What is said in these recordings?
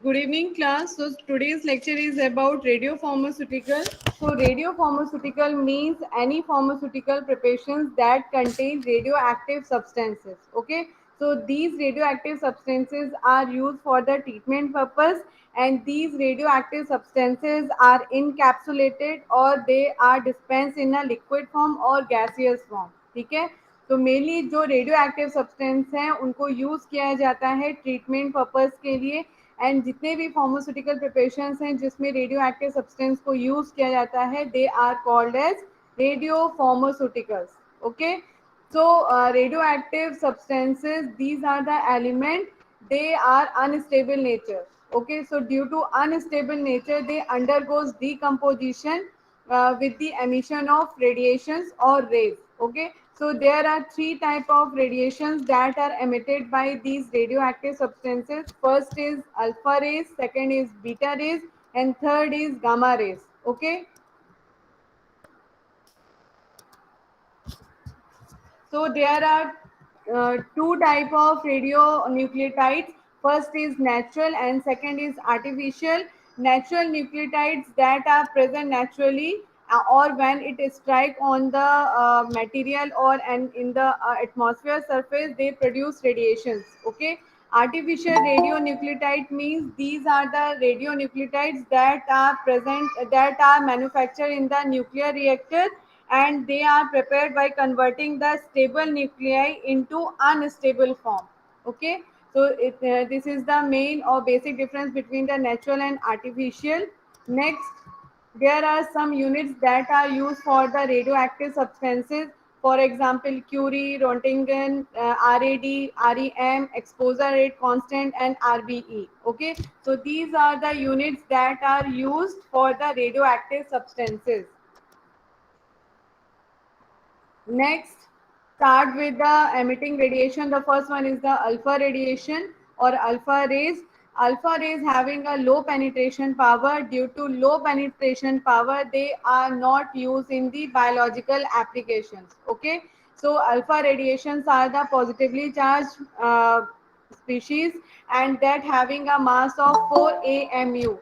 Good evening, class. So today's lecture is about radiopharmaceutical. So radiopharmaceutical means any pharmaceutical preparations that contain radioactive substances. Okay. So these radioactive substances are used for the treatment purpose, and these radioactive substances are encapsulated or they are dispensed in a liquid form or gaseous form. ठीक है. तो mainly जो radio active substance हैं उनको use किया जाता है treatment purpose के लिए. एंड जितने भी फार्मास्यूटिकल प्रिपरेशंस हैं जिसमें रेडियो एक्टिव सब्सटेंस को यूज़ किया जाता है they are called as radio pharmaceuticals. Okay. So radioactive substances, these are the element, they are unstable nature. Okay, so due to unstable nature they undergoes decomposition with the emission of radiations or rays. Okay, so there are three type of radiations that are emitted by these radioactive substances. First is alpha rays, second is beta rays, and third is gamma rays. Okay. So there are two type of radionuclides. First is natural and second is artificial. Natural nucleotides that are present naturally or when it strike on the material or and in the atmosphere surface, they produce radiations. Okay. Artificial radionuclide means these are the radionuclides that are present, that are manufactured in the nuclear reactor, and they are prepared by converting the stable nuclei into unstable form. Okay. So this is the main or basic difference between the natural and artificial. Next, there are some units that are used for the radioactive substances. For example, Curie, Roentgen, RAD, REM, exposure rate constant, and RBE. Okay, so these are the units that are used for the radioactive substances. Next, start with the emitting radiation. The first one is the alpha radiation or alpha rays. Alpha rays having a low penetration power. Due to low penetration power, they are not used in the biological applications. Okay, so alpha radiations are the positively charged species and that having a mass of 4 AMU.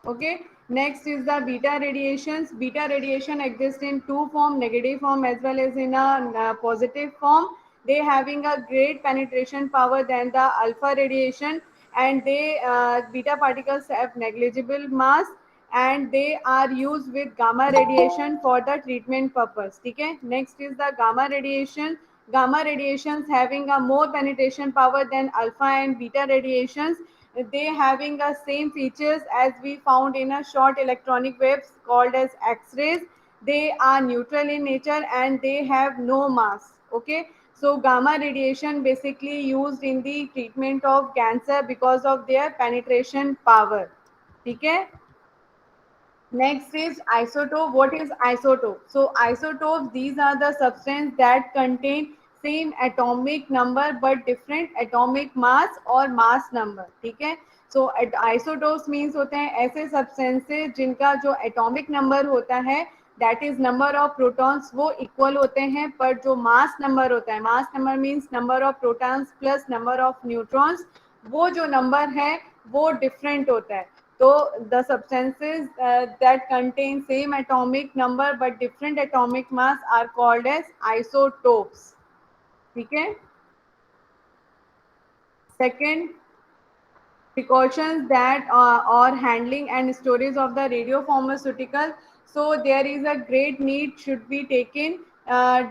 Okay. Next is the beta radiations. Beta radiation exists in two form, negative form as well as in a positive form. They having a great penetration power than the alpha radiation, and they beta particles have negligible mass, and they are used with gamma radiation for the treatment purpose. Okay. Next is the gamma radiation. Gamma radiations having a more penetration power than alpha and beta radiations. They having the same features as we found in a short electronic waves called as X-rays. They are neutral in nature and they have no mass. Okay, so gamma radiation basically used in the treatment of cancer because of their penetration power. Okay. Next is isotope. What is isotope? So isotopes, these are the substance that contain same atomic number but different atomic mass or mass number. ठीक है. So isotopes means होते हैं ऐसे substances जिनका जो atomic number होता है that is number of protons वो equal होते हैं, पर जो mass number होता है, mass number means number of protons plus number of neutrons, वो जो number है वो different होता है. So the substances that contain same atomic number but different atomic mass are called as isotopes. ठीक है. Second, precautions that or handling and storage of the radiopharmaceutical. So there is a great need should be taken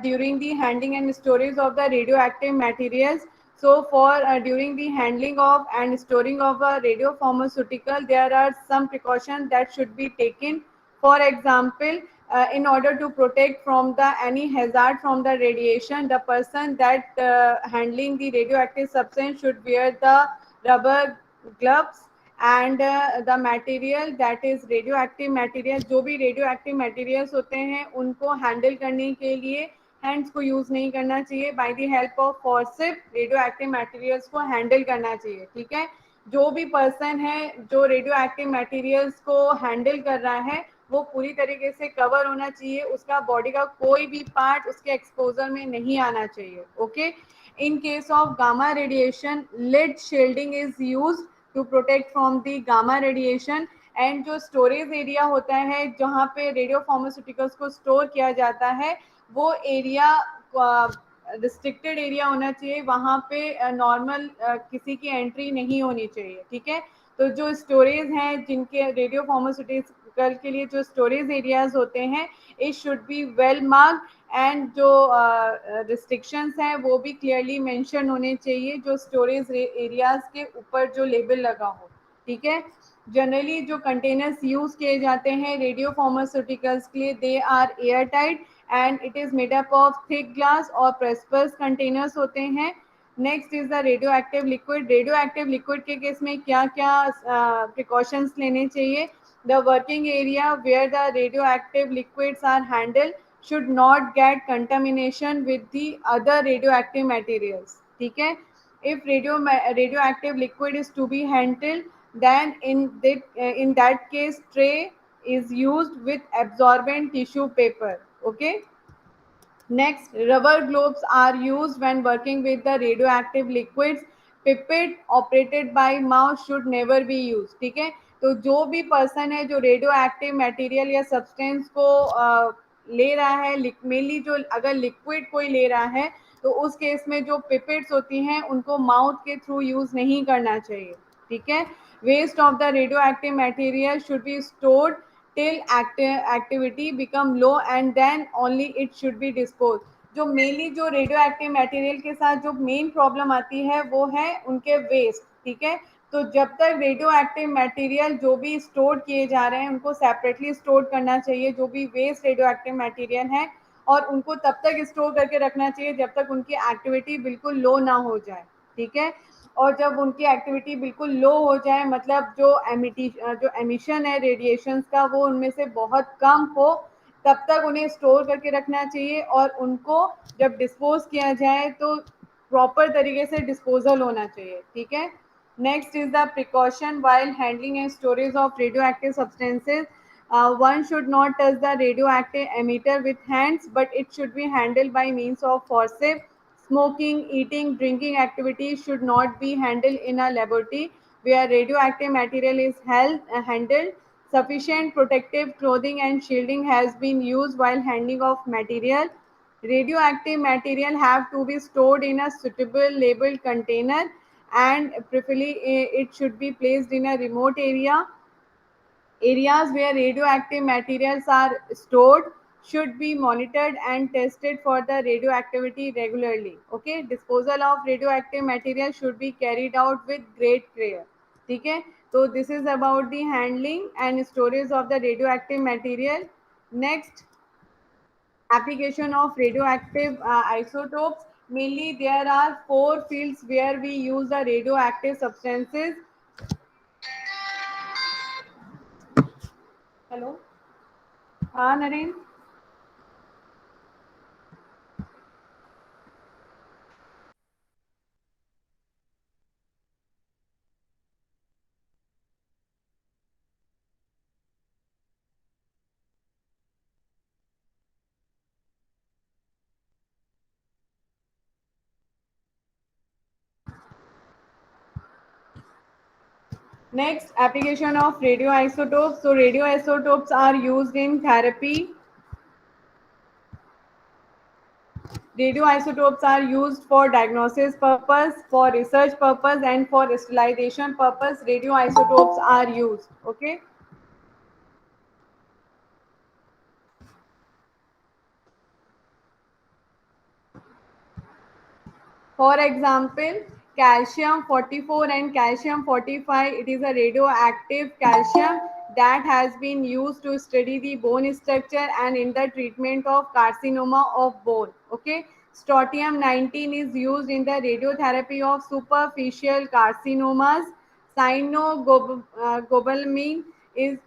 during the handling and storage of the radioactive materials. So for during the handling of and storing of a radiopharmaceutical, there are some precautions that should be taken. For example, in order to protect from the any hazard from the radiation, the person that handling the radioactive substance should wear the rubber gloves, and the material that is radioactive material, जो भी radioactive materials होते हैं उनको handle करने के लिए hands को use नहीं करना चाहिए. by the help of forceps radioactive materials को handle करना चाहिए. ठीक है. जो भी person है जो radioactive materials को handle कर रहा है वो पूरी तरीके से कवर होना चाहिए, उसका बॉडी का कोई भी पार्ट उसके एक्सपोजर में नहीं आना चाहिए. Okay. In case of gamma radiation, lead shielding is use to protect from the gamma radiation. And जो स्टोरेज एरिया होता है जहाँ पे रेडियो फार्मास्यूटिकल्स को स्टोर किया जाता है, वो एरिया रिस्ट्रिक्टेड एरिया होना चाहिए. वहाँ पे नॉर्मल किसी की एंट्री नहीं होनी चाहिए. ठीक है. तो जो स्टोरेज हैं जिनके रेडियो फार्मास्यूटिकल के लिए जो स्टोरेज एरियाज होते हैं, it should be well marked. And जो रिस्ट्रिक्शंस हैं वो भी क्लियरली मेंशन होने चाहिए जो स्टोरेज एरियाज के ऊपर जो लेबल लगा हो. ठीक है. जनरली जो कंटेनर्स यूज किए जाते हैं रेडियो फार्मास्यूटिकल्स के लिए, they are air tight and it is made up of thick glass और प्रेसपर्स कंटेनर्स होते हैं. Next is the radio active liquid. Radio active liquid के केस में क्या क्या प्रिकॉशंस लेने चाहिए? The working area where the radio active liquids are handled should not get contamination with the other radioactive materials. ठीक है. If radioactive liquid is to be handled, then in that case tray is used with absorbent tissue paper. Okay. Next, rubber gloves are used when working with the radioactive liquids. Pipette operated by mouth should never be used. ठीक है. तो जो भी person है जो radio active material या substance को ले रहा है, मेनली जो अगर लिक्विड कोई ले रहा है तो उस केस में जो पिपेट्स होती हैं उनको माउथ के थ्रू यूज नहीं करना चाहिए. ठीक है. Waste of the radio active material should be stored till activity become low and then only it should be disposed. जो मेनली जो रेडियो एक्टिव मटेरियल के साथ जो मेन प्रॉब्लम आती है वो है उनके वेस्ट. ठीक है. तो जब तक रेडियो एक्टिव मटेरियल जो भी स्टोर किए जा रहे हैं उनको सेपरेटली स्टोर करना चाहिए जो भी वेस्ट रेडियो एक्टिव मटेरियल है, और उनको तब तक स्टोर करके रखना चाहिए जब तक उनकी एक्टिविटी बिल्कुल लो ना हो जाए. ठीक है. और जब उनकी एक्टिविटी बिल्कुल लो हो जाए, मतलब जो एमिशन है रेडिएशंस का वो उनमें से बहुत कम हो, तब तक उन्हें स्टोर करके रखना चाहिए. और उनको जब डिस्पोज किया जाए तो प्रॉपर तरीके से डिस्पोजल होना चाहिए. ठीक है. Next is the precaution while handling and storage of radio active substances. One should not touch the radioactive emitter with hands, but it should be handled by means of forceps. Smoking, eating, drinking activities should not be handled in a laboratory where radioactive material is handled. Sufficient protective clothing and shielding has been used while handling of material. Radioactive material have to be stored in a suitable labeled container, and preferably it should be placed in a remote area. Areas where radioactive materials are stored should be monitored and tested for the radioactivity regularly. Okay, disposal of radioactive material should be carried out with great care. ठीक है. So this is about the handling and storage of the radioactive material. Next, application of radioactive isotopes. Mainly there are four fields where we use the radioactive substances. Hello. हाँ Naren. Next, application of radioisotopes. So radioisotopes are used in therapy. Radioisotopes are used for diagnosis purpose, for research purpose, and for sterilization purpose. Radioisotopes are used. Okay. For example, calcium 44 and calcium 45, it is a radioactive calcium that has been used to study the bone structure and in the treatment of carcinoma of bone. Okay. Strontium 19 is used in the radiotherapy of superficial carcinomas. Cyanoglobulin is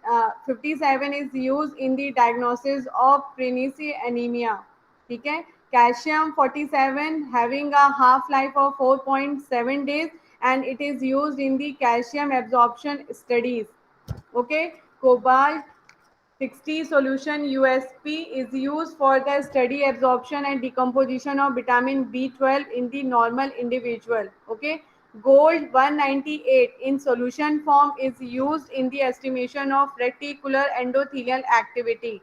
57 is used in the diagnosis of pregnancy anemia. ठीक है. Calcium 47 having a half life of 4.7 days and it is used in the calcium absorption studies. Okay. Cobalt 60 solution USP is used for the steady absorption and decomposition of vitamin B12 in the normal individual. Okay. Gold 198 in solution form is used in the estimation of reticular endothelial activity.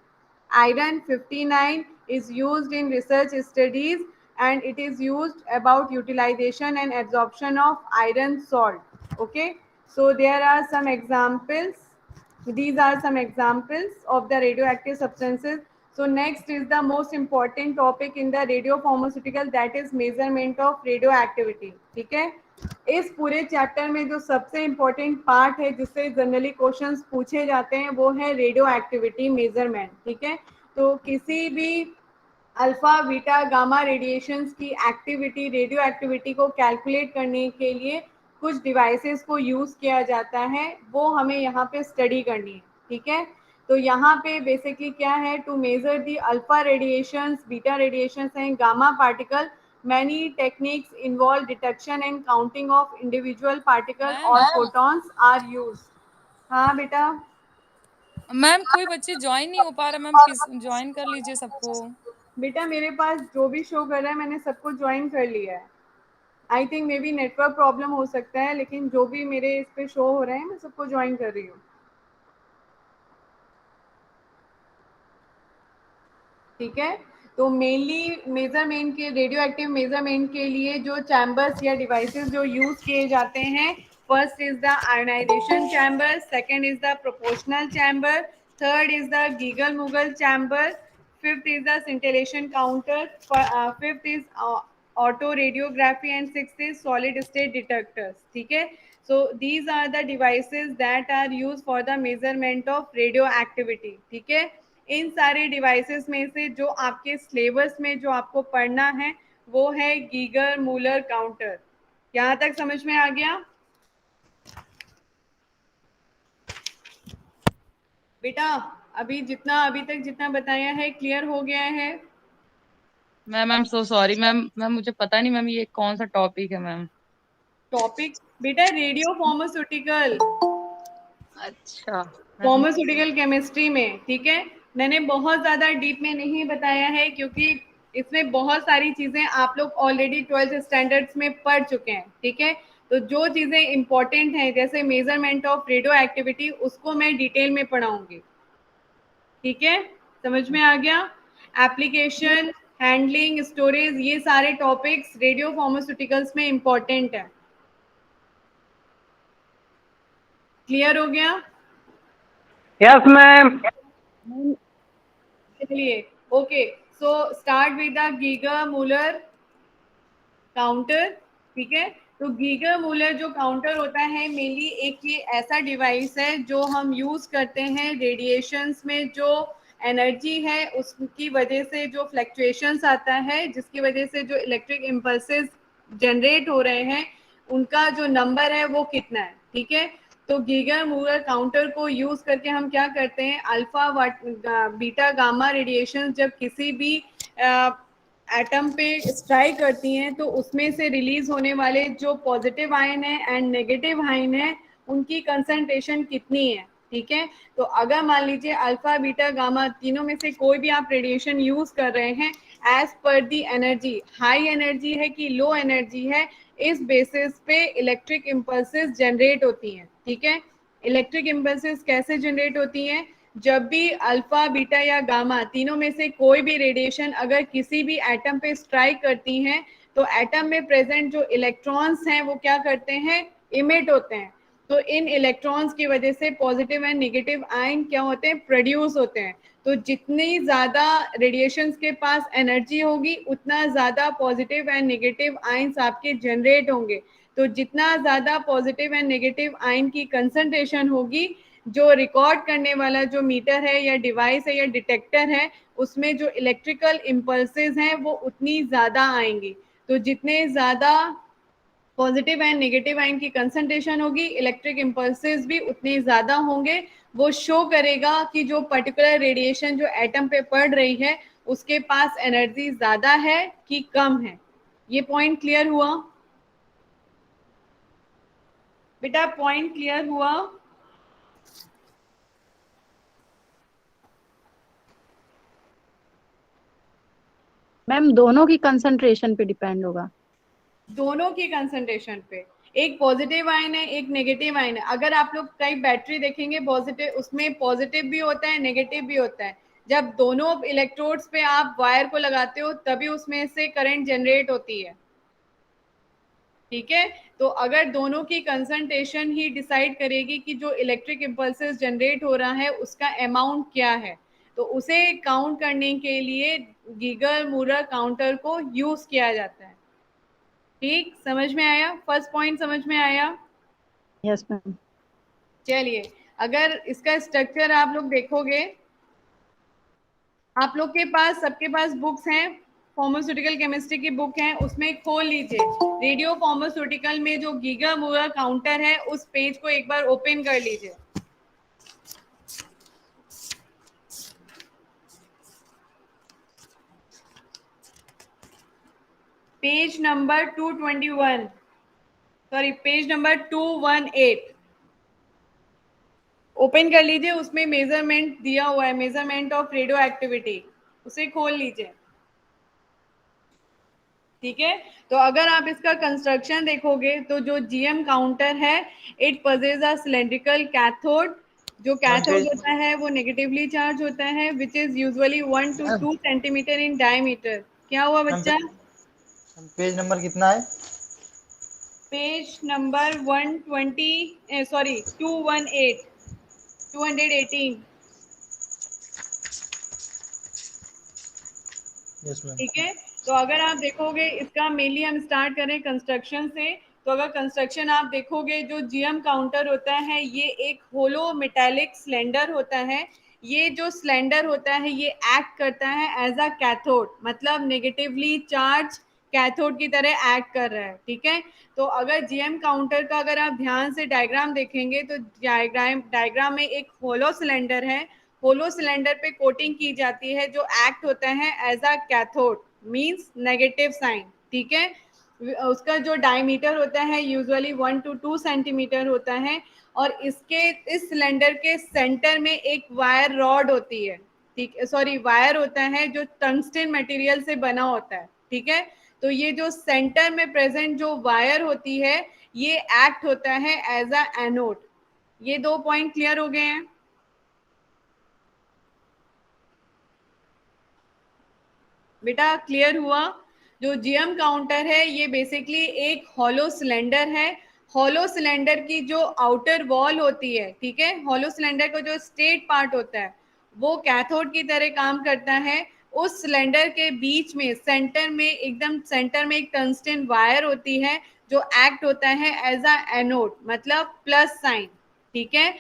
Iron 59 is used in research studies and it is used about utilization and absorption of iron salt. Okay. So there are some examples. These are some examples of the radioactive substances. So next is the most important topic in the radiopharmaceutical, that is measurement of radioactivity. ठीक है. इस पूरे chapter में जो सबसे important part है जिससे generally questions पूछे जाते हैं वो है रेडियो एक्टिविटी मेजरमेंट. ठीक है. तो किसी भी अल्फा बीटा गामा रेडिएशंस की एक्टिविटी, रेडियो एक्टिविटी को कैलकुलेट करने के लिए कुछ डिवाइसेस को यूज़ किया जाता है, वो हमें यहाँ पे स्टडी करनी है. ठीक है. तो यहाँ पे बेसिकली क्या है, to measure the alpha radiations, beta radiations and gamma particle, many techniques involve detection and counting of individual particle or photons are used. हाँ बेटा. मैम कोई बच्चे ज्वाइन नहीं हो पा रहा मैम, किस ज्वाइन कर लीजिए सबको. बेटा मेरे पास जो भी शो कर रहा है मैंने सबको ज्वाइन कर लिया है. I think may be network problem हो सकता है, लेकिन जो भी मेरे इस पे शो हो रहे हैं मैं सबको ज्वाइन कर रही हूँ. ठीक है. तो मेनली मेजरमेंट के, रेडियो एक्टिव मेजरमेंट के लिए जो चैम्बर्स या डिवाइसेस जो यूज किए जाते हैं, first is the ionization chamber, second is the proportional chamber, third is the Geiger Muller chamber, fifth is the scintillation counter, fifth is auto radiography and sixth is solid state detectors. ठीक है. So these are the devices that are use for the measurement of radio activity. ठीक है. इन सारे devices में से जो आपके syllabus में जो आपको पढ़ना है वो है गीगर मूलर काउंटर. यहाँ तक समझ में आ गया बेटा? अभी तक जितना बताया है क्लियर हो गया है? Ma'am I am so sorry ma'am, मुझे पता नहीं मैम ये कौन सा टॉपिक है मैम. टॉपिक बेटा रेडियो फार्मास्यूटिकल, अच्छा मैम. फार्मास्यूटिकल केमिस्ट्री में. ठीक है. मैंने बहुत ज़्यादा डीप में नहीं बताया है क्योंकि इसमें बहुत सारी चीज़ें आप लोग ऑलरेडी 12th स्टैंडर्ड्स में पढ़ चुके हैं. ठीक है. तो जो चीज़ें इंपॉर्टेंट हैं जैसे मेजरमेंट ऑफ रेडियो एक्टिविटी उसको मैं डिटेल में पढ़ाऊंगी. ठीक है. समझ में आ गया? एप्लीकेशन, हैंडलिंग, स्टोरेज, ये सारे टॉपिक्स रेडियो फार्मास्यूटिकल्स में इंपॉर्टेंट है. क्लियर हो गया? Yes ma'am. चलिए. Okay. So start with the Geiger Muller counter. ठीक है. तो गीगर मूलर जो काउंटर होता है मेनली एक ये ऐसा डिवाइस है जो हम यूज करते हैं रेडिएशंस में, जो एनर्जी है उसकी वजह से जो फ्लक्चुएशंस आता है, जिसकी वजह से जो इलेक्ट्रिक इम्पल्सेस जनरेट हो रहे हैं उनका जो नंबर है वो कितना है. ठीक है. तो गीगर मूलर काउंटर को यूज करके हम क्या करते हैं, अल्फा बीटा गामा रेडिएशन जब किसी भी एटम पे स्ट्राइक करती हैं तो उसमें से रिलीज होने वाले जो पॉजिटिव आयन है एंड नेगेटिव आयन है उनकी कंसंट्रेशन कितनी है. ठीक है. तो अगर मान लीजिए अल्फा बीटा गामा तीनों में से कोई भी आप रेडिएशन यूज कर रहे हैं, एज पर दी एनर्जी, हाई एनर्जी है कि लो एनर्जी है, इस बेसिस पे इलेक्ट्रिक इम्पल्सेस जनरेट होती हैं. ठीक है. इलेक्ट्रिक इम्पल्सेस कैसे जनरेट होती हैं? जब भी अल्फा बीटा या गामा तीनों में से कोई भी रेडिएशन अगर किसी भी एटम पे स्ट्राइक करती हैं तो एटम में प्रेजेंट जो इलेक्ट्रॉन्स हैं वो क्या करते हैं, इमिट होते हैं. तो इन इलेक्ट्रॉन्स की वजह से पॉजिटिव एंड नेगेटिव आयन क्या होते हैं, प्रोड्यूस होते हैं. तो जितनी ज़्यादा रेडिएशंस के पास एनर्जी होगी उतना ज़्यादा पॉजिटिव एंड नेगेटिव आयन्स आपके जनरेट होंगे. तो जितना ज़्यादा पॉजिटिव एंड नेगेटिव आयन की कंसंट्रेशन होगी, जो रिकॉर्ड करने वाला जो मीटर है या डिवाइस है या डिटेक्टर है उसमें जो इलेक्ट्रिकल इम्पल्सेस हैं वो उतनी ज़्यादा आएंगी. तो जितने ज़्यादा पॉजिटिव एंड नेगेटिव आयन की कंसंट्रेशन होगी इलेक्ट्रिक इम्पल्सेस भी उतने ज़्यादा होंगे. वो शो करेगा कि जो पर्टिकुलर रेडिएशन जो एटम पे पड़ रही है उसके पास एनर्जी ज़्यादा है कि कम है. ये पॉइंट क्लियर हुआ बेटा? पॉइंट क्लियर हुआ? मैम दोनों की कंसंट्रेशन पे डिपेंड होगा। दोनों की कंसंट्रेशन पे, एक पॉजिटिव आयन है एक नेगेटिव आयन है। अगर आप लोग कई बैटरी देखेंगे पॉजिटिव, उसमें पॉजिटिव भी होता है नेगेटिव भी होता है। जब दोनों इलेक्ट्रोड्स पे आप वायर को लगाते हो तभी उसमें से करंट जनरेट होती है, ठीक है। तो अगर दोनों की कंसंट्रेशन ही डिसाइड करेगी कि जो इलेक्ट्रिक इम्पल्सेस जनरेट हो रहा है उसका अमाउंट क्या है, तो उसे काउंट करने के लिए गीगर मूलर काउंटर को यूज किया जाता है। ठीक, समझ में आया? फर्स्ट पॉइंट समझ में आया? Yes ma'am. चलिए, अगर इसका स्ट्रक्चर आप लोग देखोगे, आप लोग के पास सबके पास बुक्स हैं, फार्मास्यूटिकल केमिस्ट्री की बुक है, उसमें खोल लीजिए। रेडियो फार्मास्यूटिकल में जो गीगर मूलर काउंटर है उस पेज को एक बार ओपन कर लीजिए। Page number 221, sorry page number 218 open कर लीजिए। उसमें मेजरमेंट दिया हुआ है, मेजरमेंट ऑफ रेडियो एक्टिविटी, उसे खोल लीजिए, ठीक है। तो अगर आप इसका कंस्ट्रक्शन देखोगे तो जो जीएम काउंटर है, इट पजेज अ सिलेंड्रिकल कैथोड। जो कैथोड होता है वो नेगेटिवली चार्ज होता है, which is usually 1 to 2 centimetre in diameter. क्या हुआ बच्चा? पेज नंबर कितना है? Page number 120, sorry 218, 218, yes ma'am. ठीक है। तो अगर आप देखोगे इसका मेनली हम स्टार्ट करें कंस्ट्रक्शन से, तो अगर कंस्ट्रक्शन आप देखोगे, जो जीएम काउंटर होता है ये एक होलो मेटालिक सिलेंडर होता है। ये जो सिलेंडर होता है ये एक्ट करता है एज अ कैथोड, मतलब नेगेटिवली चार्ज कैथोड की तरह एक्ट कर रहा है, ठीक है। तो अगर जीएम काउंटर का अगर आप ध्यान से डायग्राम देखेंगे तो डायग्राम में एक होलो सिलेंडर है, होलो सिलेंडर पे कोटिंग की जाती है जो एक्ट होता है as a cathode, means negative sign, ठीक है। उसका जो डायमीटर होता है यूजुअली 1 to 2 सेंटीमीटर होता है, और इसके इस सिलेंडर के सेंटर में एक वायर रॉड होती है, ठीक, सॉरी वायर होता है जो टंगस्टन मटेरियल से बना होता है, ठीक है। तो ये जो सेंटर में प्रेजेंट जो वायर होती है ये एक्ट होता है एज अ एनोड। ये 2 पॉइंट क्लियर हो गए हैं? बेटा क्लियर हुआ? जो जीएम काउंटर है ये बेसिकली एक हॉलो सिलेंडर है। हॉलो सिलेंडर की जो आउटर वॉल होती है, ठीक है, हॉलो सिलेंडर का जो स्ट्रेट पार्ट होता है वो कैथोड की तरह काम करता है। उस सिलेंडर के बीच में सेंटर में, एकदम सेंटर में एक टंगस्टन वायर होती है जो एक्ट होता है एज अ एनोड, मतलब प्लस साइन, ठीक है।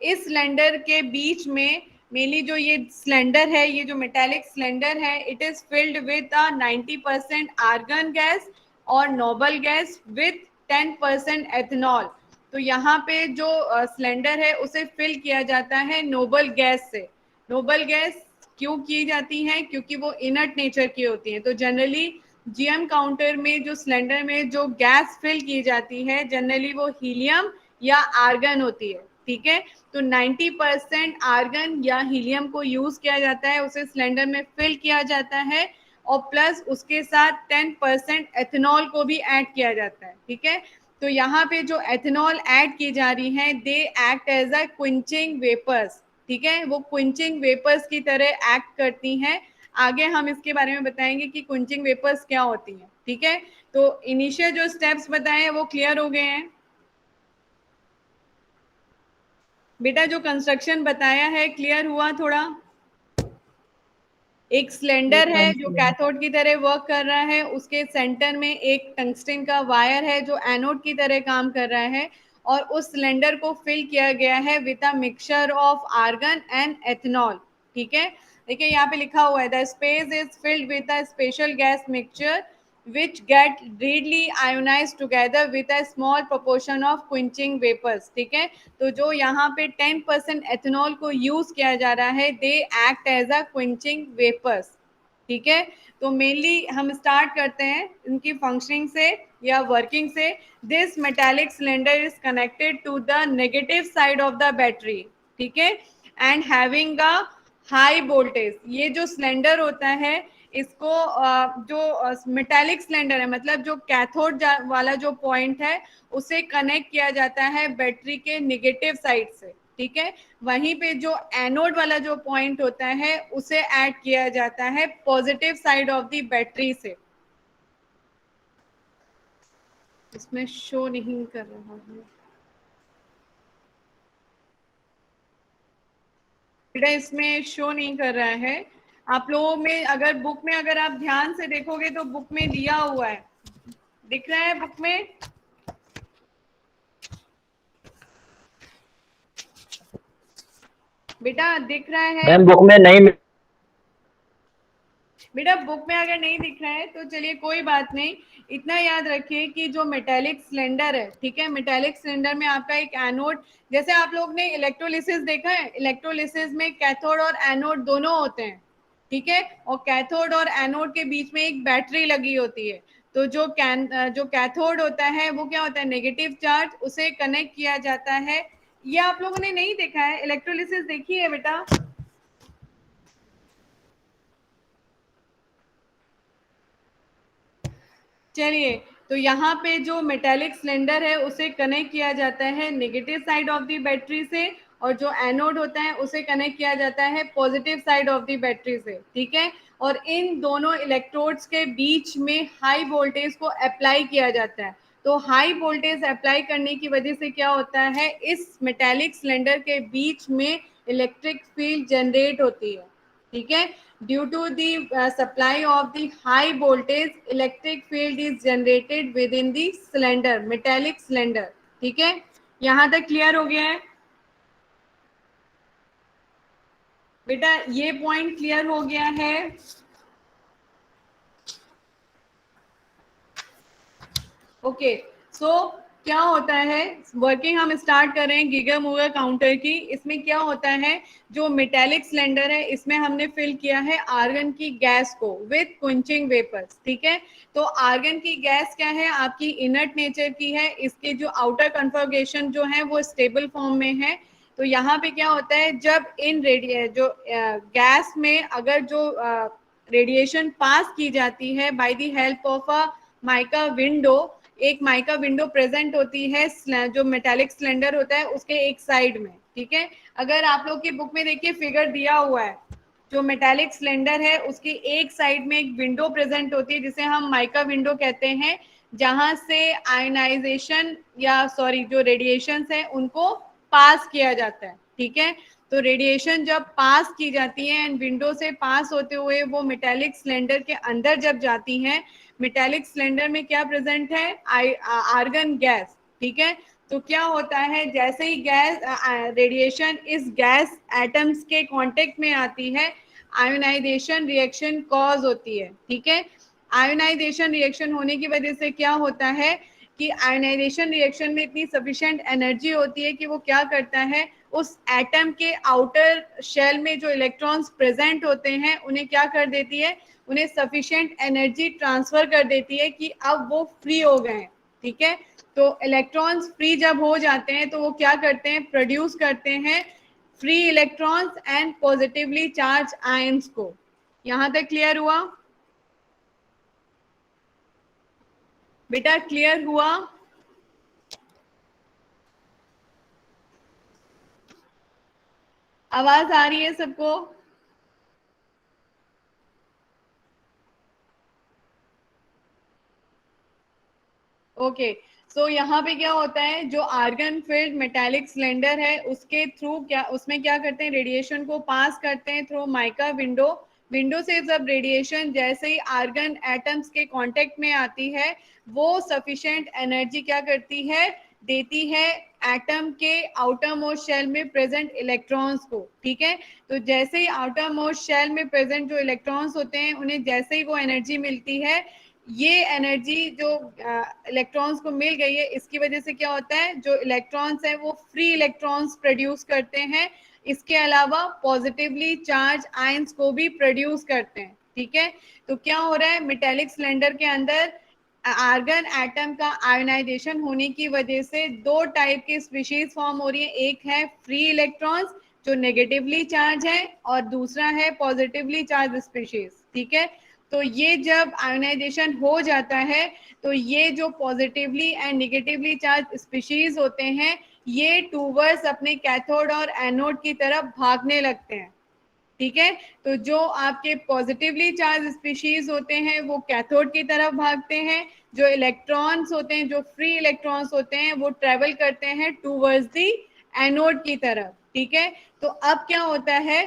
इस सिलेंडर के बीच में मेनली जो ये सिलेंडर है, ये जो मेटालिक सिलेंडर है, it is filled with a 90% argon gas और नोबल गैस विद 10% एथेनॉल। तो यहाँ पे जो सिलेंडर है उसे फिल किया जाता है नोबल गैस से। नोबल गैस क्यों की जाती है? क्योंकि वो इनर्ट नेचर की होती है। तो जनरली जीएम काउंटर में जो सिलेंडर में जो गैस फिल की जाती है जनरली वो हीलियम या आर्गन होती है, ठीक है। तो 90% आर्गन या हीलियम को यूज किया जाता है, उसे सिलेंडर में फिल किया जाता है, और प्लस उसके साथ 10% एथेनॉल को भी ऐड किया जाता है, ठीक है। तो यहाँ पे जो एथेनॉल ऐड की जा रही है they act as a quenching vapours, ठीक है, वो क्विंचिंग वेपर्स की तरह एक्ट करती हैं। आगे हम इसके बारे में बताएंगे कि क्विंचिंग वेपर्स क्या होती हैं, ठीक है। तो इनिशियल जो स्टेप्स बताए हैं वो क्लियर हो गए हैं? बेटा जो कंस्ट्रक्शन बताया है क्लियर हुआ थोड़ा? एक सिलेंडर है जो कैथोड की तरह वर्क कर रहा है, उसके सेंटर में एक टंगस्टन का वायर है जो एनोड की तरह काम कर रहा है, और उस सिलेंडर को फिल किया गया है with a mixture of argon and ethanol, ठीक है। देखिए यहाँ पे लिखा हुआ है the space is filled with a special gas mixture which get readily ionized together with a small proportion of quenching vapors, ठीक है। तो जो यहाँ पे 10% एथेनॉल को यूज किया जा रहा है they act as a quenching vapours, ठीक है। तो मेनली हम स्टार्ट करते हैं इनकी फंक्शनिंग से या वर्किंग से। This metallic cylinder is connected to the negative side of the battery, ठीक है, and having a high voltage. ये जो सिलेंडर होता है इसको जो मेटालिक सिलेंडर है, मतलब जो कैथोड वाला जो पॉइंट है उसे कनेक्ट किया जाता है बैटरी के नेगेटिव साइड से, ठीक है। वहीं पे जो एनोड वाला जो पॉइंट होता है उसे ऐड किया जाता है positive side of the battery से। इसमें शो नहीं कर रहा है बेटा, इसमें शो नहीं कर रहा है। आप लोगों में अगर बुक में अगर आप ध्यान से देखोगे तो बुक में दिया हुआ है, दिख रहा है बुक में? बेटा दिख रहा है? मैम बुक में नहीं। बेटा बुक में अगर नहीं दिख रहा है तो चलिए कोई बात नहीं। इतना याद रखिए कि जो मेटालिक सिलेंडर है, ठीक है, मेटालिक सिलेंडर में आपका एक एनोड, जैसे आप लोग ने इलेक्ट्रोलिसिस देखा है, इलेक्ट्रोलिसिस में कैथोड और एनोड दोनों होते हैं, ठीक है, और कैथोड और एनोड के बीच में एक बैटरी लगी होती है। तो जो कैथोड होता है वो क्या होता है, नेगेटिव चार्ज, उसे कनेक्ट किया जाता है। ये आप लोगों ने नहीं देखा है, इलेक्ट्रोलिसिस देखी है बेटा? चलिए, तो यहाँ पे जो मेटालिक सिलेंडर है उसे कनेक्ट किया जाता है negative side of the battery से, और जो एनोड होता है उसे कनेक्ट किया जाता है positive side of the battery से, ठीक है। और इन दोनों इलेक्ट्रोड्स के बीच में हाई वोल्टेज को अप्लाई किया जाता है। तो हाई वोल्टेज अप्लाई करने की वजह से क्या होता है, इस मेटालिक सिलेंडर के बीच में इलेक्ट्रिक फील्ड जनरेट होती है, ठीक है। Due to the supply of the high voltage, electric field is generated within the cylinder, metallic cylinder, ठीक है। यहां तक क्लियर हो गया है बेटा? ये पॉइंट क्लियर हो गया है? ओके, सो क्या होता है, वर्किंग हम स्टार्ट कर रहे हैं गीगर मूवर काउंटर की। इसमें क्या होता है, जो मेटालिक सिलेंडर है इसमें हमने फिल किया है आर्गन की गैस को विथ क्विंचिंग वेपर्स, ठीक है। तो आर्गन की गैस क्या है, आपकी इनर्ट नेचर की है, इसके जो आउटर कन्फर्गेशन जो है वो स्टेबल फॉर्म में है। तो यहाँ पे क्या होता है, जब इन गैस में अगर जो रेडिएशन पास की जाती है by the help of a mica window, एक माइका विंडो प्रेजेंट होती है जो मेटालिक सिलेंडर होता है उसके एक साइड में, ठीक है। अगर आप लोग की बुक में देखिए फिगर दिया हुआ है, जो मेटालिक सिलेंडर है उसकी एक साइड में एक विंडो प्रेजेंट होती है जिसे हम माइका विंडो कहते हैं, जहां से आयनाइजेशन या सॉरी जो रेडिएशन है उनको पास किया जाता है, ठीक है। तो रेडिएशन जब पास की जाती है एंड विंडो से पास होते हुए वो मेटालिक सिलेंडर के अंदर जब जाती हैं, मेटालिक सिलेंडर में क्या प्रेजेंट है, आर्गन गैस, ठीक है। तो क्या होता है, जैसे ही गैस रेडिएशन इस गैस एटम्स के कांटेक्ट में आती है, आयोनाइजेशन रिएक्शन कॉज होती है, ठीक है। आयोनाइजेशन रिएक्शन होने की वजह से क्या होता है कि आयोनाइजेशन रिएक्शन में इतनी सफिशिएंट एनर्जी होती है कि वो क्या करता है, उस एटम के आउटर शेल में जो इलेक्ट्रॉन्स प्रेजेंट होते हैं उन्हें क्या कर देती है, उन्हें सफिशिएंट एनर्जी ट्रांसफर कर देती है कि अब वो फ्री हो गए हैं, ठीक है। तो इलेक्ट्रॉन्स फ्री जब हो जाते हैं तो वो क्या करते हैं, प्रोड्यूस करते हैं free electrons and positively charge ions को। यहां तक क्लियर हुआ बेटा? क्लियर हुआ? आवाज आ रही है सबको? ओके, सो यहाँ पे क्या होता है, जो आर्गन फिल्ड मेटालिक सिलेंडर है उसके थ्रू क्या, उसमें क्या करते हैं, रेडिएशन को पास करते हैं थ्रू माइका विंडो। विंडो से जब रेडिएशन जैसे ही आर्गन एटम्स के कांटेक्ट में आती है, वो सफिशिएंट एनर्जी क्या करती है, देती है एटम के आउटर मोस्ट शेल में प्रेजेंट इलेक्ट्रॉन्स को, ठीक है। तो जैसे ही आउटर मोस्ट शेल में प्रेजेंट जो इलेक्ट्रॉन्स होते हैं उन्हें जैसे ही वो एनर्जी मिलती है, ये एनर्जी जो इलेक्ट्रॉन्स को मिल गई है, इसकी वजह से क्या होता है, जो इलेक्ट्रॉन्स है वो फ्री इलेक्ट्रॉन्स प्रोड्यूस करते हैं, इसके अलावा पॉजिटिवली चार्ज आयंस को भी प्रोड्यूस करते हैं, ठीक है। तो क्या हो रहा है, मेटालिक सिलेंडर के अंदर आर्गन एटम का आयोनाइजेशन होने की वजह से दो टाइप की स्पीशीज फॉर्म हो रही है, एक है फ्री इलेक्ट्रॉन्स जो नेगेटिवली चार्ज है और दूसरा है पॉजिटिवली चार्ज स्पीशीज, ठीक है। तो ये जब आयोनाइजेशन हो जाता है तो ये जो positively and negatively charge species होते हैं ये टूवर्ड्स अपने कैथोड और एनोड की तरफ भागने लगते हैं, ठीक है। तो जो आपके पॉजिटिवली चार्ज स्पीशीज होते हैं वो कैथोड की तरफ भागते हैं, जो इलेक्ट्रॉन्स होते हैं, जो फ्री इलेक्ट्रॉन्स होते हैं वो ट्रेवल करते हैं टूवर्ड्स दी एनोड की तरफ, ठीक है। तो अब क्या होता है,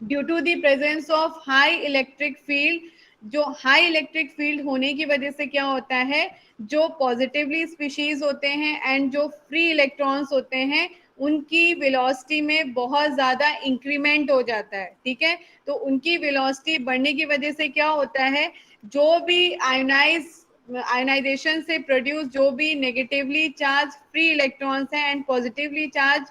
due to the presence of high electric field, जो हाई इलेक्ट्रिक फील्ड होने की वजह से क्या होता है, जो पॉजिटिवली स्पीशीज होते हैं एंड जो फ्री इलेक्ट्रॉन्स होते हैं उनकी वेलोसिटी में बहुत ज्यादा इंक्रीमेंट हो जाता है, ठीक है। तो उनकी वेलोसिटी बढ़ने की वजह से क्या होता है, जो भी आयनाइजेशन से प्रोड्यूस जो भी नेगेटिवली चार्ज फ्री इलेक्ट्रॉन्स हैं and positively charge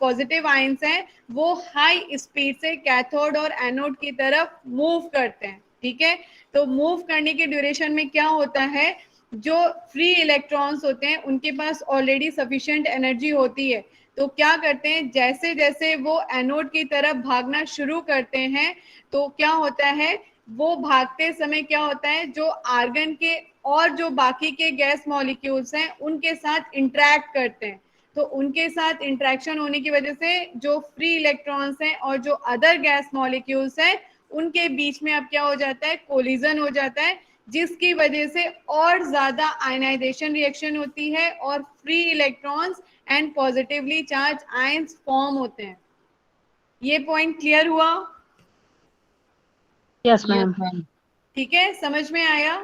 positive ions हैं वो हाई स्पीड से कैथोड और एनोड की तरफ मूव करते हैं, ठीक है। तो मूव करने के ड्यूरेशन में क्या होता है, जो फ्री इलेक्ट्रॉन्स होते हैं उनके पास ऑलरेडी सफिशिएंट एनर्जी होती है, तो क्या करते हैं जैसे जैसे वो एनोड की तरफ भागना शुरू करते हैं तो क्या होता है, वो भागते समय क्या होता है, जो आर्गन के और जो बाकी के गैस मॉलिक्यूल्स हैं उनके साथ इंटरेक्ट करते हैं। तो उनके साथ इंटरेक्शन होने की वजह से जो फ्री इलेक्ट्रॉन्स हैं और जो अदर गैस मॉलिक्यूल्स हैं उनके बीच में अब क्या हो जाता है, कोलिजन हो जाता है, जिसकी वजह से और ज्यादा आयनाइजेशन रिएक्शन होती है और free electrons and positively charge ions form होते हैं। ये पॉइंट क्लियर हुआ? Yes ma'am. ठीक है, समझ में आया?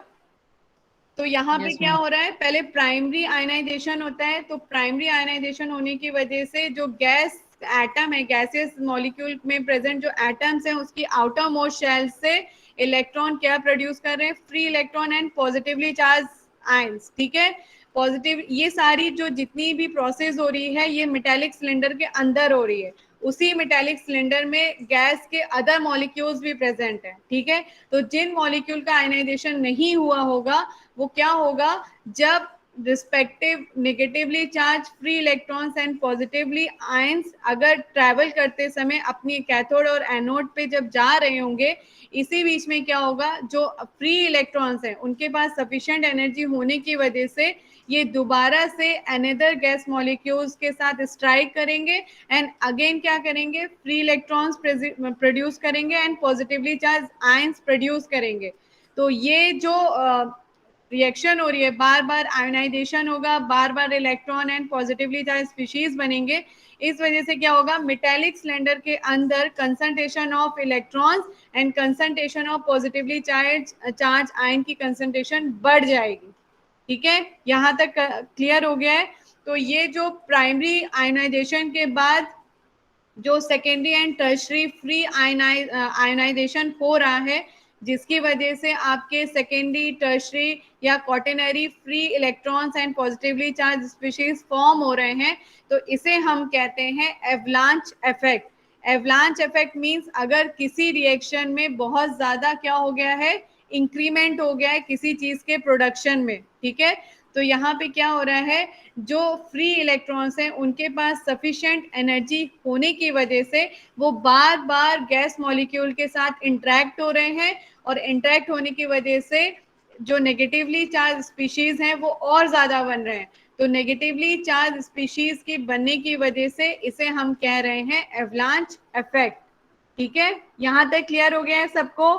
तो यहाँ पे Yes, क्या ma'am. हो रहा है, पहले प्राइमरी आयनाइजेशन होता है, तो प्राइमरी आयनाइजेशन होने की वजह से जो गैस एटम है, गैसियस मॉलिक्यूल में प्रेजेंट जो एटम्स हैं उसकी आउटर मोस्ट शेल से इलेक्ट्रॉन क्या प्रोड्यूस कर रहे हैं, free electron and positively charge ions, ठीक है। पॉजिटिव, ये सारी जो जितनी भी प्रोसेस हो रही है ये मेटालिक सिलेंडर के अंदर हो रही है, उसी मेटालिक सिलेंडर में गैस के अदर मॉलिक्यूल्स भी प्रेजेंट है, ठीक है। तो जिन मॉलिक्यूल का आयनाइजेशन नहीं हुआ होगा वो क्या होगा, जब respective negatively charge free electrons and positively ions अगर ट्रैवल करते समय अपनी कैथोड और एनोड पे जब जा रहे होंगे, इसी बीच में क्या होगा, जो फ्री इलेक्ट्रॉन्स हैं उनके पास सफिशिएंट एनर्जी होने की वजह से ये दोबारा से अनदर गैस मॉलिक्यूल्स के साथ स्ट्राइक करेंगे एंड अगेन क्या करेंगे, फ्री इलेक्ट्रॉन्स प्रोड्यूस करेंगे and positively charge ions produce करेंगे। तो ये जो रिएक्शन हो रही है, बार बार आयोनाइजेशन होगा, बार बार electron and positively charge species बनेंगे, इस वजह से क्या होगा, मेटालिक सिलेंडर के अंदर concentration of electrons and concentration of positively charge ion की कंसंट्रेशन बढ़ जाएगी, ठीक है। यहाँ तक क्लियर हो गया है? तो ये जो प्राइमरी आयोनाइजेशन के बाद जो secondary and tertiary free ionization हो रहा है, जिसकी वजह से आपके सेकेंडरी, टर्शरी या quaternary free electrons and positively charge species form हो रहे हैं, तो इसे हम कहते हैं avalanche effect. Avalanche effect means अगर किसी रिएक्शन में बहुत ज्यादा क्या हो गया है, इंक्रीमेंट हो गया है किसी चीज के प्रोडक्शन में, ठीक है। तो यहाँ पे क्या हो रहा है, जो फ्री इलेक्ट्रॉन्स हैं उनके पास सफिशिएंट एनर्जी होने की वजह से वो बार बार गैस मॉलिक्यूल के साथ इंटरेक्ट हो रहे हैं और इंटरेक्ट होने की वजह से जो नेगेटिवली चार्ज स्पीशीज हैं वो और ज्यादा बन रहे हैं। तो नेगेटिवली चार्ज स्पीशीज की बनने की वजह से इसे हम कह रहे हैं एवलांच इफेक्ट, ठीक है। यहाँ तक क्लियर हो गया है सबको?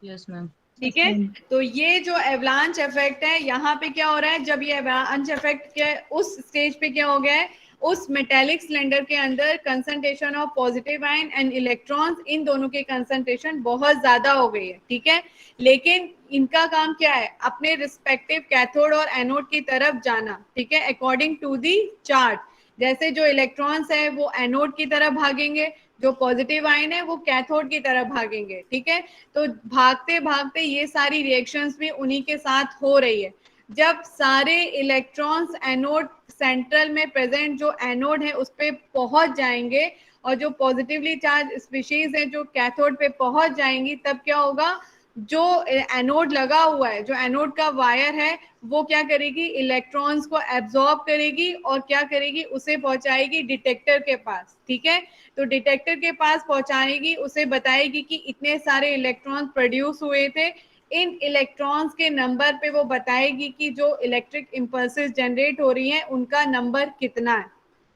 Yes ma'am. ठीक है। तो ये जो एवलांच इफेक्ट है, यहाँ पे क्या हो रहा है, जब ये एवलांच इफेक्ट के उस स्टेज पे क्या हो गया है, उस मेटालिक सिलेंडर के अंदर concentration of positive ion and electrons, इन दोनों की कंसंट्रेशन बहुत ज्यादा हो गई है, ठीक है। लेकिन इनका काम क्या है, अपने रिस्पेक्टिव कैथोड और एनोड की तरफ जाना, ठीक है, अकॉर्डिंग टू दी चार्ट। जैसे जो इलेक्ट्रॉन्स है वो एनोड की तरफ भागेंगे, जो पॉजिटिव आयन है वो कैथोड की तरफ भागेंगे, ठीक है। तो भागते भागते ये सारी रिएक्शंस भी उन्हीं के साथ हो रही है। जब सारे इलेक्ट्रॉन्स एनोड सेंट्रल में प्रेजेंट जो एनोड है उस पे पहुंच जाएंगे और जो पॉजिटिवली चार्ज स्पीशीज है जो कैथोड पे पहुंच जाएंगी, तब क्या होगा, जो एनोड लगा हुआ है, जो एनोड का वायर है, वो क्या करेगी, इलेक्ट्रॉन्स को एब्जॉर्ब करेगी और क्या करेगी, उसे पहुंचाएगी डिटेक्टर के पास। ठीक है, तो डिटेक्टर के पास पहुंचाएगी, उसे बताएगी कि इतने सारे इलेक्ट्रॉन प्रोड्यूस हुए थे। इन इलेक्ट्रॉन्स के नंबर पे वो बताएगी कि जो इलेक्ट्रिक इम्पल्सेस जनरेट हो रही हैं उनका नंबर कितना है।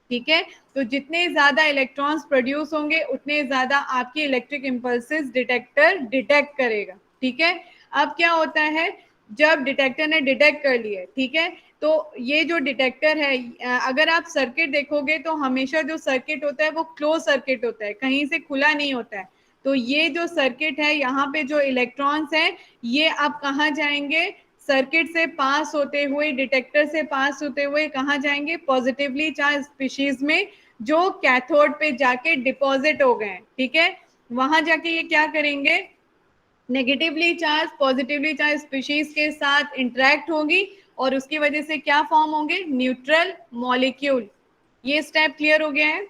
ठीक है, तो जितने ज्यादा इलेक्ट्रॉन्स प्रोड्यूस होंगे उतने ज्यादा आपकी इलेक्ट्रिक इम्पल्सेस डिटेक्टर डिटेक्ट करेगा। ठीक है, अब क्या होता है, जब डिटेक्टर ने डिटेक्ट कर लिए, ठीक है, तो ये जो डिटेक्टर है, अगर आप सर्किट देखोगे तो हमेशा जो सर्किट होता है वो क्लोज सर्किट होता है, कहीं से खुला नहीं होता है। तो ये जो सर्किट है, यहाँ पे जो इलेक्ट्रॉन्स हैं, ये अब कहाँ जाएंगे, सर्किट से पास होते हुए, डिटेक्टर से पास होते हुए कहाँ जाएंगे, पॉजिटिवली चार्ज स्पीशीज में, जो कैथोड पे जाके डिपॉजिट हो गए। ठीक है, वहां जाके ये क्या करेंगे, negatively charge positively charge species के साथ इंटरेक्ट होगी और उसकी वजह से क्या फॉर्म होंगे, न्यूट्रल मॉलिक्यूल। ये स्टेप क्लियर हो गया है?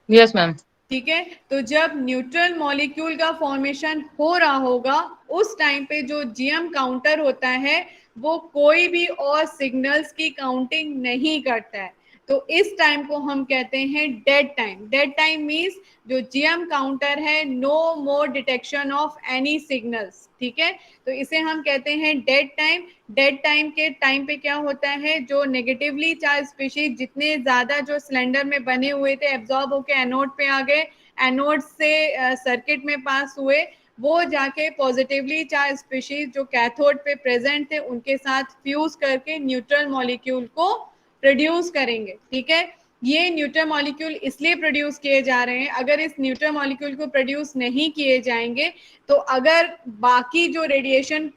Yes ma'am. ठीक है, तो जब न्यूट्रल मॉलिक्यूल का फॉर्मेशन हो रहा होगा, उस टाइम पे जो जीएम काउंटर होता है वो कोई भी और सिग्नल्स की काउंटिंग नहीं करता है। तो इस टाइम को हम कहते हैं dead time. Dead time means जो जीएम काउंटर है, no more detection of any signals. ठीक है, तो इसे हम कहते हैं डेड टाइम। डेड टाइम के टाइम पे क्या होता है, जो नेगेटिवली चार्ज स्पीशीज जितने ज्यादा जो सिलेंडर में बने हुए थे एब्जॉर्ब होके एनोड पे आ गए, एनोड से सर्किट में पास हुए, वो जाके पॉजिटिवली चार्ज स्पीशीज जो कैथोड पे प्रेजेंट थे उनके साथ फ्यूज करके न्यूट्रल मॉलिक्यूल को प्रोड्यूस करेंगे। ठीक है, ये न्यूट्रल मॉलिक्यूल इसलिए प्रोड्यूस किए जा रहे हैं, अगर इस न्यूट्रल मॉलिक्यूल को प्रोड्यूस नहीं किए जाएंगे तो अगर बाकी जो रेडिएशन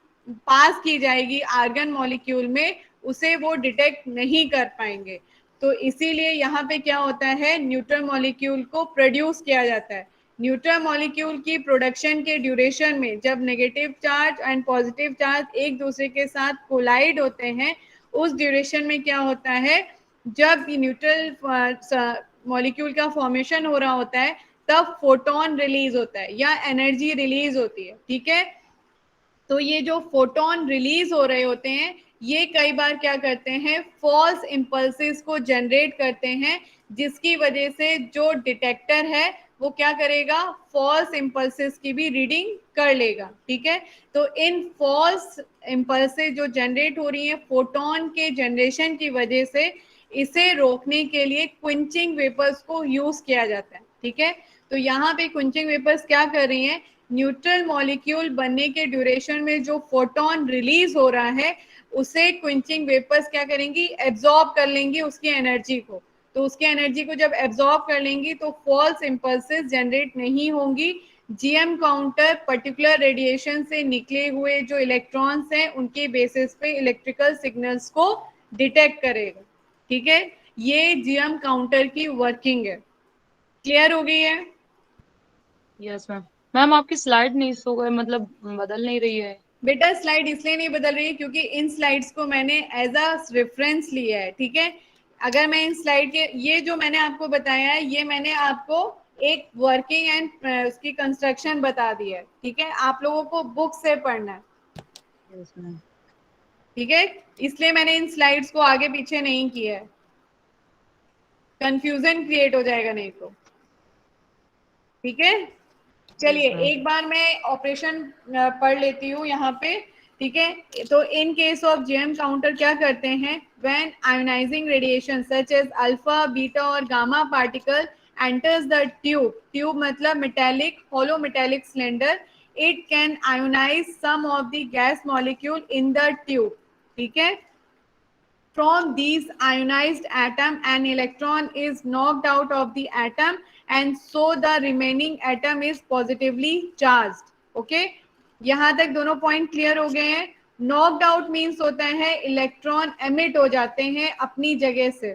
पास की जाएगी आर्गन मॉलिक्यूल में, उसे वो डिटेक्ट नहीं कर पाएंगे। तो इसीलिए यहाँ पे क्या होता है, न्यूट्रल मॉलिक्यूल को प्रोड्यूस किया जाता है। न्यूट्रल मॉलिक्यूल की प्रोडक्शन के ड्यूरेशन में जब negative charge and positive charge एक दूसरे के साथ कोलाइड होते हैं, उस ड्यूरेशन में क्या होता है, जब न्यूट्रल मॉलिक्यूल का फॉर्मेशन हो रहा होता है, तब फोटोन रिलीज होता है या एनर्जी रिलीज होती है। ठीक है, तो ये जो फोटोन रिलीज हो रहे होते हैं, ये कई बार क्या करते हैं, फॉल्स इंपल्सेस को जनरेट करते हैं, जिसकी वजह से जो डिटेक्टर है वो क्या करेगा, फॉल्स इंपल्सेस की भी रीडिंग कर लेगा। ठीक है, तो इन फॉल्स इंपल्सेस जो जनरेट हो रही है फोटोन के जनरेशन की वजह से, इसे रोकने के लिए क्विंचिंग वेपर्स को यूज किया जाता है। ठीक है, तो यहाँ पे क्विंचिंग वेपर्स क्या कर रही हैं, न्यूट्रल मॉलिक्यूल बनने के ड्यूरेशन में जो फोटोन रिलीज हो रहा है, उसे क्विंचिंग वेपर्स क्या करेंगी, एब्जॉर्ब कर लेंगी उसकी एनर्जी को। तो उसकी एनर्जी को जब एब्जॉर्ब कर लेंगी तो फॉल्स इंपल्सेस जनरेट नहीं होंगी। जीएम काउंटर पर्टिकुलर रेडिएशन से निकले हुए जो इलेक्ट्रॉन्स हैं उनके बेसिस पे इलेक्ट्रिकल सिग्नल्स को डिटेक्ट करेगा। ठीक है, ये जीएम काउंटर की वर्किंग है। क्लियर हो गई है? Yes ma'am. मैम आपकी स्लाइड नहीं सो गए, मतलब बदल नहीं रही है। बेटा स्लाइड इसलिए नहीं बदल रही है क्योंकि इन स्लाइड्स को मैंने एज अ रेफरेंस लिया है। ठीक है, अगर मैं इन स्लाइड के, ये जो मैंने आपको बताया है, ये मैंने आपको एक वर्किंग एंड उसकी कंस्ट्रक्शन बता दी है। ठीक है, आप लोगों को बुक से पढ़ना है। Yes ma'am. ठीक है, इसलिए मैंने इन स्लाइड्स को आगे पीछे नहीं किया है, कंफ्यूजन क्रिएट हो जाएगा नहीं तो। ठीक है, चलिए एक बार मैं ऑपरेशन पढ़ लेती हूँ यहाँ पे। ठीक है, तो in case of GM counter क्या करते हैं, when ionizing radiation such as alpha, beta और gamma particle enters the tube, tube मतलब metallic, hollow metallic cylinder, it can ionize some of the gas molecule in the tube. ठीक है, from these ionized atom an electron is knocked out of the atom and so the remaining atom is positively charged. okay, यहाँ तक दोनों point clear हो गए हैं। Knocked out means होता है इलेक्ट्रॉन एमिट हो जाते हैं अपनी जगह से।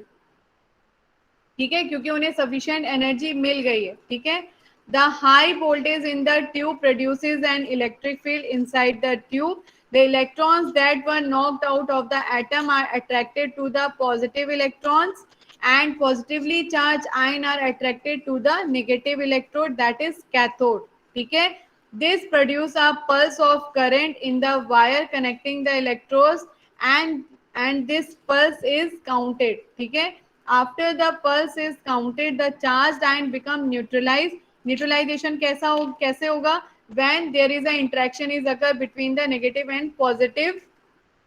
ठीक है, क्योंकि उन्हें सफिशिएंट एनर्जी मिल गई है। ठीक है, the high voltage in the tube produces an electric field inside the tube. The electrons that were knocked out of the atom are attracted to the positive electrons and positively charged ion are attracted to the negative electrode, that is cathode. ठीक है, this produce a pulse of current in the wire connecting the electrodes and this pulse is counted. ठीक है, after the pulse is counted the charged ion become neutralized. Neutralization कैसे होगा? When there is a interaction is occur between the negative and positive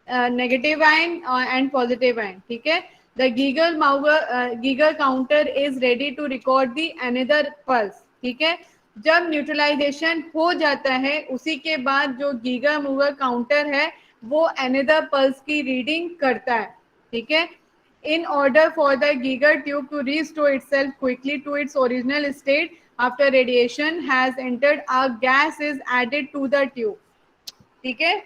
negative ion and positive ion. ठीक है, the Geiger counter is ready to record the another pulse. ठीक है, जब neutralisation हो जाता है उसी के बाद जो गीगर मूवर काउंटर है वो another pulse की रीडिंग करता है. ठीक है, in order for the Geiger tube to restore itself quickly to its original state after radiation has entered, a gas is added to the tube. ठीक है,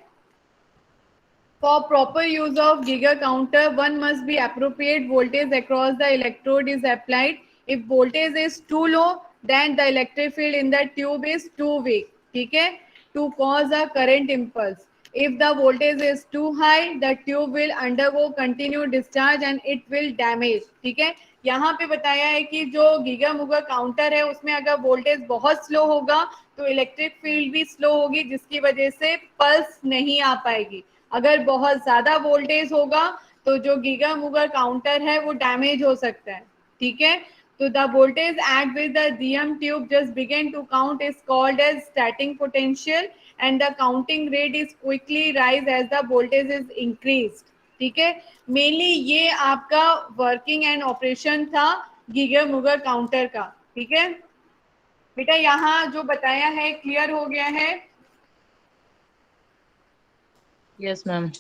for proper use of Geiger counter one must be appropriate voltage across the electrode is applied. If voltage is too low then the electric field in the tube is too weak. ठीक है, to cause a current impulse. If the voltage is too high the tube will undergo continued discharge and it will damage. ठीक है, यहाँ पे बताया है कि जो गीगर मूवर काउंटर है उसमें अगर वोल्टेज बहुत स्लो होगा तो इलेक्ट्रिक फील्ड भी स्लो होगी जिसकी वजह से पल्स नहीं आ पाएगी. अगर बहुत ज्यादा वोल्टेज होगा तो जो गीगर मूवर काउंटर है वो डैमेज हो सकता है. ठीक है, तो the voltage at which the DM tube just begin to count is called as starting potential and the counting rate is quickly rise as the voltage is increased. ठीक है, मेनली ये आपका वर्किंग एंड ऑपरेशन था Geiger mover counter का. ठीक है बेटा, यहाँ जो बताया है क्लियर हो गया है? Yes ma'am.